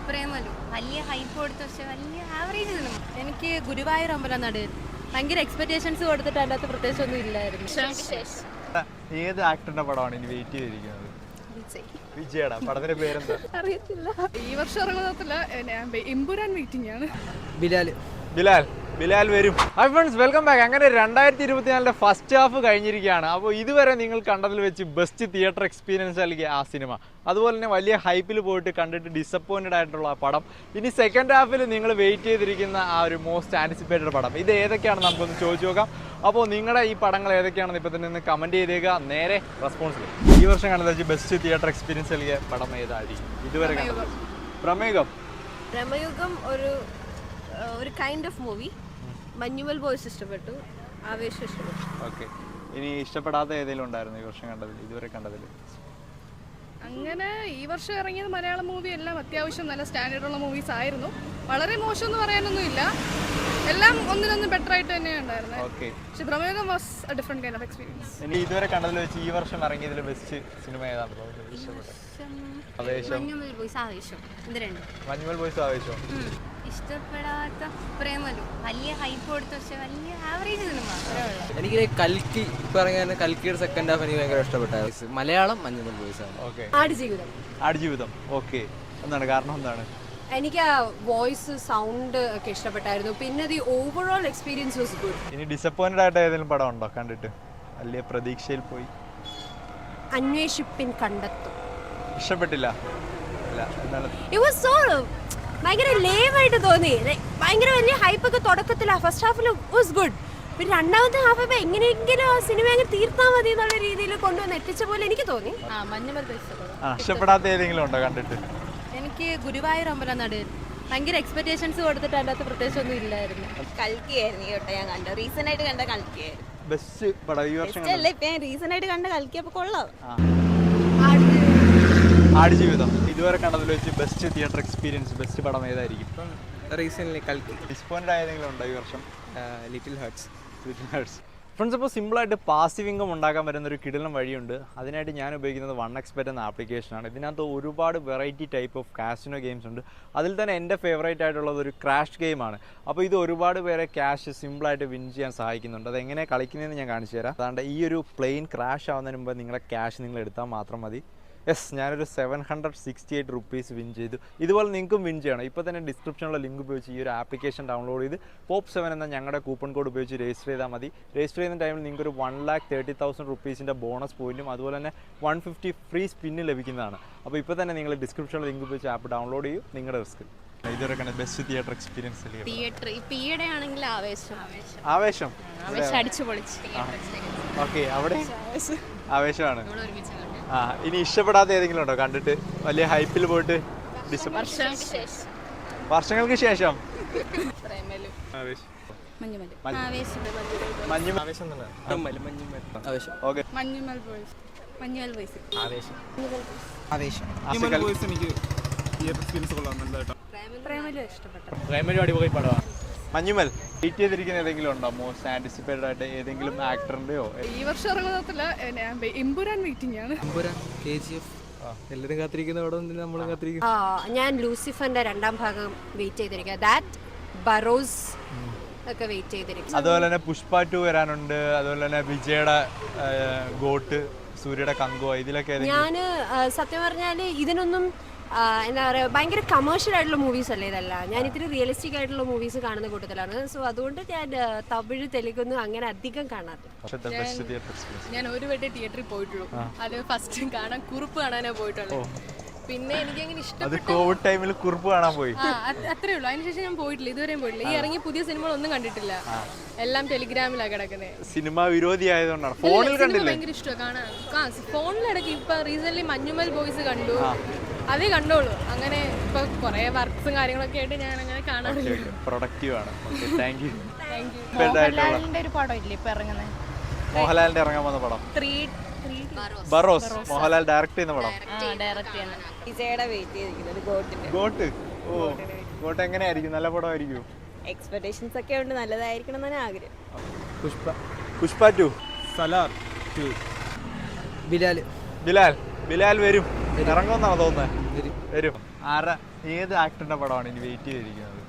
പ്രേമലു വലിയ ഹൈപ്പ് കൊടുത്ത പക്ഷെ വലിയ ആവറേജ് സിനിമ. എനിക്ക് ഗുരുവായൂർ അമ്പലം നടയിൽ ഭയങ്കര എക്സ്പെക്ടേഷൻസ് കൊടുത്തിട്ട് അതിനകത്ത് പ്രത്യേകിച്ച് ഒന്നും ഇല്ലായിരുന്നു. ഏത് ആക്ടറിന്റെ പടമാണ് ഇനി വെയിറ്റ് ചെയ്തിരിക്കുന്നത്? വിജയടാ. പടത്തിന്റെ പേരെന്താ അറിയത്തില്ല. ഈ വർഷം ഇറങ്ങുന്നതില്ല, എമ്പുരാൻ വെയിറ്റിംഗ് ആണ്. ബിലാൽ വരും. Hi friends, welcome back. അങ്ങനെ 2024 ഫസ്റ്റ് ഹാഫ് കഴിഞ്ഞിരിക്കുകയാണ്. അപ്പോൾ ഇതുവരെ നിങ്ങൾ കണ്ടതിൽ വെച്ച് ബെസ്റ്റ് തിയേറ്റർ എക്സ്പീരിയൻസ് നൽകിയ ആ സിനിമ, അതുപോലെ തന്നെ വലിയ ഹൈപ്പിൽ പോയിട്ട് കണ്ടിട്ട് ഡിസപ്പോയിൻറ്റഡ് ആയിട്ടുള്ള പടം, ഇനി സെക്കൻഡ് ഹാഫിൽ നിങ്ങൾ വെയിറ്റ് ചെയ്തിരിക്കുന്ന ആ ഒരു മോസ്റ്റ് ആൻറ്റിസിപ്പേറ്റഡ് പടം, ഇത് ഏതൊക്കെയാണെന്ന് നമുക്കൊന്ന് ചോദിച്ചു നോക്കാം. അപ്പോൾ നിങ്ങളുടെ ഈ പടങ്ങൾ ഏതൊക്കെയാണെന്ന് ഇപ്പോൾ തന്നെ ഒന്ന് കമൻറ്റ് ചെയ്തേക്കുക. നേരെ റെസ്പോൺസിൽ ഈ വർഷം കണ്ടത് വെച്ച് ബെസ്റ്റ് തിയേറ്റർ എക്സ്പീരിയൻസ് നൽകിയ പടം ഏതായിരിക്കും ഇതുവരെ കണ്ടത്? പ്രമയുഗം ഒരു kind of movie. Manjummel boys ഇഷ്ടപ്പെട്ടു, ആവേശം ഇഷ്ടപ്പെട്ടു. ഓക്കെ, ഇനി ഇഷ്ടപ്പെടാത്ത ഏതെങ്കിലും ഉണ്ടായിരുന്നു ഈ വർഷം കണ്ടതിൽ, ഇതുവരെ കണ്ടതിൽ? അങ്ങനെ ഈ വർഷം ഇറങ്ങിയത് മലയാളം മൂവി എല്ലാം അത്യാവശ്യം നല്ല സ്റ്റാൻഡേർഡുള്ള മൂവീസ് ആയിരുന്നു. വളരെ മോശം എന്ന് പറയാനൊന്നും ഇല്ല, എല്ലാം ഒന്നിനൊന്ന് ബെറ്റർ ആയിട്ട് തന്നെയാണ് ഉണ്ടായിരുന്നത്. പക്ഷെ പ്രമേയം was A different kind of experience. ഇനി ഇതുവരെ കണ്ടതിൽ വെച്ച് ഈ വർഷം ഇറങ്ങിയതിൽ ബെസ്റ്റ് സിനിമ ഏതാണ് ഇഷ്ടപ്പെട്ടത്? മഞ്ഞുമൽ ബോയ്സ് ആവേശം. മഞ്ഞുമൽ ബോയ്സ് ആവേശം. ഇഷ്ടപ്പെടാത്ത പ്രേമലു വലിയ ഹൈപ്പ് കൊടുത്ത പക്ഷെ വലിയ ആവറേജ് സിനിമ. എനിക്ക് കൽക്കി ഇപ്പൊ ഇറങ്ങിയ കൽക്കിയുടെ സെക്കൻഡ് ഹാഫ് എനിക്ക് ഭയങ്കര ഇഷ്ടപ്പെട്ടായിരുന്നു. മലയാളം മഞ്ഞുമൽ ബോയ്സ് ആണ്. ആടുജീവിതം. ഓക്കെ, എന്താണ് കാരണം? എന്താണ്? എനിക്ക് ആ വോയിസ് സൗണ്ട് ഒക്കെ ഇഷ്ടപ്പെട്ടായിരുന്നു. പിന്നെ the overall experience was good. ഇനി ഡിസപ്പോയിന്റഡ് ആയിട്ട് ഏതെങ്കിലും പടം ഉണ്ടോ കണ്ടിട്ട്? വലിയ പ്രതീക്ഷയിൽ പോയി അന്വേഷിപ്പിൻ കണ്ടെത്തും. ഇഷ്ടപ്പെട്ടില്ല? ഇറ്റ് വാസ് സോ ഭയങ്കര ലേവായിട്ട് തോന്നി. ഭയങ്കര വലിയ ഹൈപ്പൊക്കെ തുടക്കത്തില്ല, ഫസ്റ്റ് ഹാഫിൽ വാസ് ഗുഡ്. പിന്നെ രണ്ടാമത്തെ ഹാഫ് ആയപ്പോൾ എങ്ങനെയെങ്കിലും ആ സിനിമ അങ്ങ് തീർത്താൽ മതി എന്നുള്ള രീതിയിൽ കൊണ്ടുവന്ന് എത്തിച്ച പോലെ എനിക്ക് തോന്നി. ഇഷ്ടപ്പെടാത്ത ഏതെങ്കിലും ഉണ്ടോ കണ്ടിട്ട്? എനിക്ക് ഗുരുവായൂർ അമ്പലം നടയിൽ ഭയങ്കര എക്സ്പെക്ടേഷൻസ് കൊടുത്തിട്ട് അതിനകത്ത് പ്രത്യേകിച്ച് ഒന്നും ഇല്ലായിരുന്നു. കൽക്കിയായിരുന്നു കേട്ടോ ഞാൻ കണ്ടത്. റീസെന്റ് ആയിട്ട് കണ്ട കൽക്കിയായിരുന്നു. ബെസ്റ്റ് പടം ഈ വർഷം റീസെന്റ് ആയിട്ട് കണ്ട കൽക്കിയപ്പോൾ കൊള്ളാം. ആടുജീവിതം. ഇതുവരെ കണ്ടതിൽ വെച്ച് ബെസ്റ്റ് തിയേറ്റർ എക്സ്പീരിയൻസ്, ബെസ്റ്റ് പടം ഏതായിരിക്കും? റീസെന്റ് കൽക്കി. ഡിസപ്പോയിന്റഡ് ആയതെങ്കിലും ഉണ്ടോ ഈ വർഷം? Little hertz. ഫ്രണ്ട്സ്, അപ്പോൾ സിമ്പിളായിട്ട് പാസീവ് ഇൻകം ഉണ്ടാക്കാൻ പറ്റുന്നൊരു കിടിലം വഴിയുണ്ട്. അതിനായിട്ട് ഞാൻ ഉപയോഗിക്കുന്നത് 1xbet എന്ന ആപ്ലിക്കേഷനാണ്. ഇതിനകത്ത് ഒരുപാട് variety type of casino games ഉണ്ട്. അതിൽ തന്നെ എൻ്റെ ഫേവറേറ്റ് ആയിട്ടുള്ളത് ഒരു ക്രാഷ് ഗെയിമാണ്. അപ്പോൾ ഇത് ഒരുപാട് പേരെ ക്യാഷ് സിമ്പിളായിട്ട് വിൻ ചെയ്യാൻ സഹായിക്കുന്നുണ്ട്. അതെങ്ങനെ കളിക്കുന്നതെന്ന് ഞാൻ കാണിച്ചു തരാം. അതാണ്ട് ഈ ഒരു പ്ലെയിൻ ക്രാഷ് ആവുന്നതിന് മുമ്പ് നിങ്ങളെ ക്യാഷ് നിങ്ങൾ എടുത്താൽ മാത്രം മതി. ഞാനൊരു 768 റുപ്പീസ് വിൻ ചെയ്തു. ഇതുപോലെ നിങ്ങൾക്കും വിൻ ചെയ്യണം. ഇപ്പോൾ തന്നെ ഡിസ്ക്രിപ്ഷനിലുള്ള ലിങ്ക് ഉപയോഗിച്ച് ഈ ഒരു ആപ്ലിക്കേഷൻ ഡൗൺലോഡ് ചെയ്ത് POP7 എന്ന ഞങ്ങളുടെ കൂപ്പൺ കോഡ് ഉപയോഗിച്ച് രജിസ്റ്റർ ചെയ്താൽ മതി. രജിസ്റ്റർ ചെയ്യുന്ന ടൈമിൽ നിങ്ങൾക്കൊരു 1,30,000 റുപ്പീസിൻ്റെ ബോണസ് പോയിന്റും അതുപോലെ തന്നെ 150 ഫ്രീ സ്പിന്ന് ലഭിക്കുന്നതാണ്. അപ്പോൾ ഇപ്പോൾ തന്നെ നിങ്ങൾ ഡിസ്ക്രിപ്ഷനിലുള്ള ലിങ്ക് ഉപയോഗിച്ച് ആപ്പ് ഡൗൺലോഡ് ചെയ്യൂ. നിങ്ങളുടെ റിസ്ക്. ഇതൊക്കെ ബെസ്റ്റ് തിയേറ്റർ എക്സ്പീരിയൻസ്. ആവേശം അടിച്ചു പൊളിച്ച്. ഓക്കെ, അവിടെ ആവേശമാണ്. ഇനി ഇഷ്ടപ്പെടാത്ത ഏതെങ്കിലും ഉണ്ടോ കണ്ടിട്ട്? വലിയ ഹൈപ്പിൽ പോയിട്ട് വർഷങ്ങൾക്ക് ശേഷം? മഞ്ഞുമൽ വെയിറ്റ് ചെയ്തിരിക്കുന്ന ഏതെങ്കിലും ഉണ്ടോ മോസ്റ്റ് ആന്റിസിപ്പേറ്റഡ് ആയിട്ട് ഏതെങ്കിലും ആക്ടറിന്റെയോ? ഈ വർഷം ഇറങ്ങുന്നതില്ല, എമ്പുരാൻ വെയിറ്റിംഗ് ആണ്. എല്ലാവരും കാത്തിരിക്കുന്ന അവിടെ നമ്മൾ കാത്തിരിക്കും. ഞാൻ ലൂസിഫറിന്റെ 2ാം ഭാഗം വെയിറ്റ് ചെയ്തിരിക്കുക. ദാറ്റ് ബറോസ് ഒക്കെ വെയിറ്റ് ചെയ്തിരിക്കും. അതുപോലെ തന്നെ പുഷ്പ 2 വരാനുണ്ട്. അതുപോലെ തന്നെ വിജയുടെ ഗോട്ട്, സൂര്യയുടെ കങ്കോ, ഇതിലൊക്കെ ഞാൻ സത്യം പറഞ്ഞാൽ ഇതിനൊന്നും എന്താ പറയുക, ഭയങ്കര കമേഴ്ഷ്യൽ ആയിട്ടുള്ള മൂവീസ് അല്ലേ ഇതല്ല. ഞാൻ ഇത്തിരി റിയലിസ്റ്റിക് ആയിട്ടുള്ള മൂവീസ് കാണുന്ന കൂട്ടത്തിലാണ്. സോ അതുകൊണ്ട് ഞാൻ തമിഴ് തെലുങ്കൊന്നും അങ്ങനെ അധികം കാണാറില്ല. ഞാൻ ഒരു വട്ടം തിയേറ്ററിൽ പോയിട്ടുള്ളൂ. അത് ഫസ്റ്റ് കാണാൻ കുറിപ്പ് കാണാനേ പോയിട്ടുള്ളൂ. പിന്നെ എനിക്ക് അങ്ങനെ ഇഷ്ടപ്പെട്ടു. കോവിഡ് ടൈമിൽ കുറിപ്പ് കാണാൻ പോയി, അത്രേ ഉള്ളൂ. അതിനുശേഷം ഞാൻ പോയിട്ടില്ല, ഇതുവരെയും പോയിട്ടില്ല. ഈ ഇറങ്ങിയ പുതിയ സിനിമകളൊന്നും കണ്ടിട്ടില്ല, എല്ലാം ടെലിഗ്രാമിലാണ് കിടക്കുന്നത്. സിനിമ വിരോധി ആയതുകൊണ്ടാണ്. ഫോണിൽ കണ്ടില്ല, ഭയങ്കര ഇഷ്ടമാണ് കാണാൻ. ഫോണിലിടയ്ക്ക് ഇപ്പൊ റീസെന്റ് മഞ്ഞുമൽ ബോയ്സ് കണ്ടു, അതേ കണ്ടോളൂ. അങ്ങനെ ഇപ്പൊ കുറെ വർക്ക്സും കാര്യങ്ങളൊക്കെ ആയിട്ട് ഞാൻ അങ്ങനെ കാണാറില്ല. പ്രൊഡക്റ്റീവ് ആണ്. മോഹൻലാലിന്റെ ഒരു പടം ഇല്ലേ ഇപ്പൊ ഇറങ്ങുന്നത്? മോഹൻലാലിന്റെ ഇറങ്ങാൻ വന്ന പടം ബറോസ്. മോഹൻലാൽ ഡയറക്ട് ചെയ്യുന്ന പടം. വിജയുടെ വെയിറ്റ് ചെയ്തിരിക്കുന്നത് ഗോട്ട്. ഗോട്ട് എങ്ങനെയായിരിക്കും? നല്ല പടമായിരിക്കും. എക്സ്പെക്ടേഷൻസ് ഒക്കെ ഉണ്ട്, നല്ലതായിരിക്കണം എന്നാണ് ആഗ്രഹം. പുഷ്പ 2. സലാർ 2. ബിലാൽ വരും. ഇറങ്ങുമെന്നാണോ തോന്നുന്നത്? വരും. ആരാ ഏത് ആക്ടറിന്റെ പടമാണ് ഇനി വെയിറ്റ് ചെയ്തിരിക്കുന്നത്?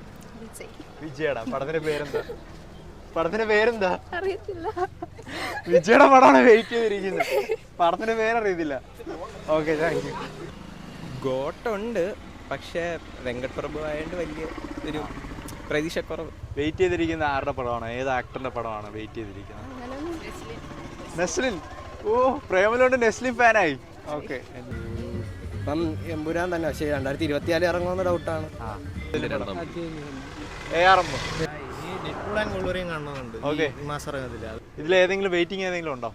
വിജയടാ. പടത്തിന്റെ പേരെന്താ? പടത്തിന്റെ പേരെന്താ? അറിയത്തില്ല. വിജയുടെ പടമാണ് വെയിറ്റ് ചെയ്തിരിക്കുന്നത്. പടത്തിന്റെ പേരറിയത്തില്ല. Okay, thank you. ഗോട്ടുണ്ട്, പക്ഷേ വെങ്കട് പ്രഭു ആയതുകൊണ്ട് വലിയ ഒരു പ്രതീക്ഷക്കുറവ്. വെയിറ്റ് ചെയ്തിരിക്കുന്ന ആരുടെ പടമാണ്? ഏത് ആക്ടറിന്റെ പടമാണ് വെയിറ്റ് ചെയ്തിരിക്കുന്നത്? നെസ്ലിൻ. ഓ, പ്രേമലോണ്ട് നെസ്ലിൻ ഫാനായി. ഓക്കെ. ഇപ്പം എമ്പുരാൻ തന്നെ, പക്ഷേ 2024 ഇറങ്ങുമെന്ന് ഡൗട്ടാണ്. ഇതിൽ ഏതെങ്കിലും വെയിറ്റിംഗ് ഏതെങ്കിലും ഉണ്ടോ?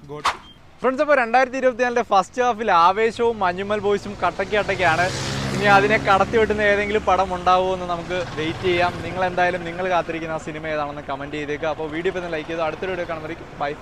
ഫ്രണ്ട്സ്, അപ്പോൾ 2024 ഫസ്റ്റ് ഹാഫിൽ ആവേശവും മഞ്ഞുമൽ ബോയ്സും കട്ടയ്ക്കാണ്. ഇനി അതിനെ കടത്തി വെട്ടുന്ന ഏതെങ്കിലും പടം ഉണ്ടാവുമോ എന്ന് നമുക്ക് വെയിറ്റ് ചെയ്യാം. നിങ്ങൾ കാത്തിരിക്കുന്ന ആ സിനിമ ഏതാണെന്ന് കമൻറ്റ് ചെയ്തേക്കുക. അപ്പോൾ വീഡിയോ ഇപ്പോൾ ലൈക്ക് ചെയ്ത് അടുത്തൊരു വീഡിയോ കാണുന്നവർക്ക് ബൈ.